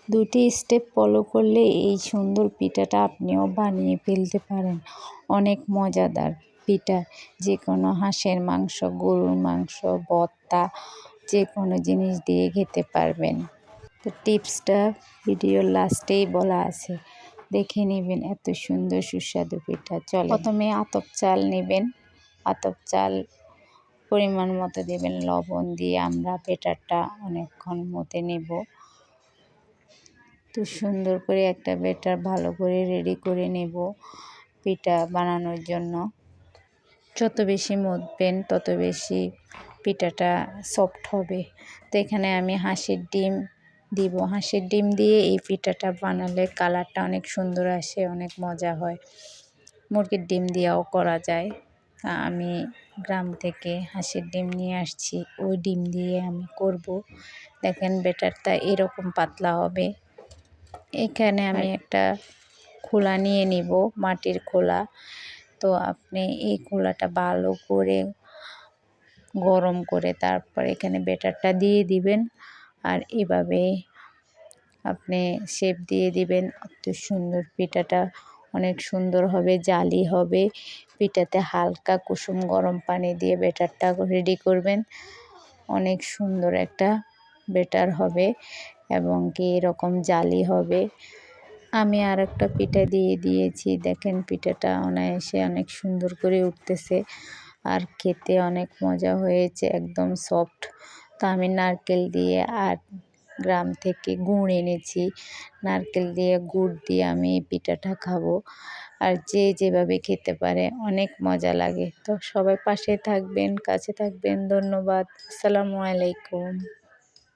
2টি step follow করলে এই সুন্দর পিঠাটা আপনিও বানিয়ে ফেলতে পারেন। অনেক মজাদার পিঠা, যে কোনো হাঁসের মাংস, গরুর মাংস, ভর্তা, যে কোনো জিনিস দিয়ে খেতে পারবেন। তো টিপসটা ভিডিওর লাস্টেই বলা আছে, দেখে নেবেন। এত সুন্দর সুস্বাদু পিঠা। চলে, প্রথমে আতপ চাল নেবেন। আতপ চাল পরিমাণ মতো দেবেন, লবণ দিয়ে আমরা ব্যাটারটা অনেকক্ষণ মতে নেব। তো সুন্দর করে একটা ব্যাটার ভালো করে রেডি করে নেব পিঠা বানানোর জন্য। যত বেশি মথবেন তত বেশি পিঠাটা সফট হবে। তো এখানে আমি হাঁসের ডিম দিব। হাঁসের ডিম দিয়ে এই পিঠাটা বানালে কালারটা অনেক সুন্দর আসে, অনেক মজা হয়। মুরগির ডিম দিয়েও করা যায়। আমি গ্রাম থেকে হাঁসের ডিম নিয়ে আসছি, ওই ডিম দিয়ে আমি করব। দেখেন ব্যাটারটা এরকম পাতলা হবে। এখানে আমি একটা খোলা নিয়ে নিব, মাটির খোলা। তো আপনি এই খোলাটা ভালো করে গরম করে তারপর এখানে ব্যাটারটা দিয়ে দিবেন। আর এভাবে আপনি শেপ দিয়ে দিবেন। অত সুন্দর পিঠাটা অনেক সুন্দর হবে, জালি হবে। পিঠাতে হালকা কুসুম গরম পানি দিয়ে ব্যাটারটা রেডি করবেন। অনেক সুন্দর একটা ব্যাটার হবে এবং কি এরকম জালি হবে। আমি আর একটা পিঠা দিয়ে দিয়েছি, দেখেন পিঠাটা অনায়াসে অনেক সুন্দর করে উঠতেছে আর খেতে অনেক মজা হয়েছে, একদম সফট। তো আমি নারকেল দিয়ে আর গ্রাম থেকে গুড় এনেছি, নারকেল দিয়ে গুড় দিয়ে আমি এই পিঠাটা খাবো। আর যে যেভাবে খেতে পারে অনেক মজা লাগে। তো সবাই পাশে থাকবেন, কাছে থাকবেন। ধন্যবাদ। আসসালামু আলাইকুম।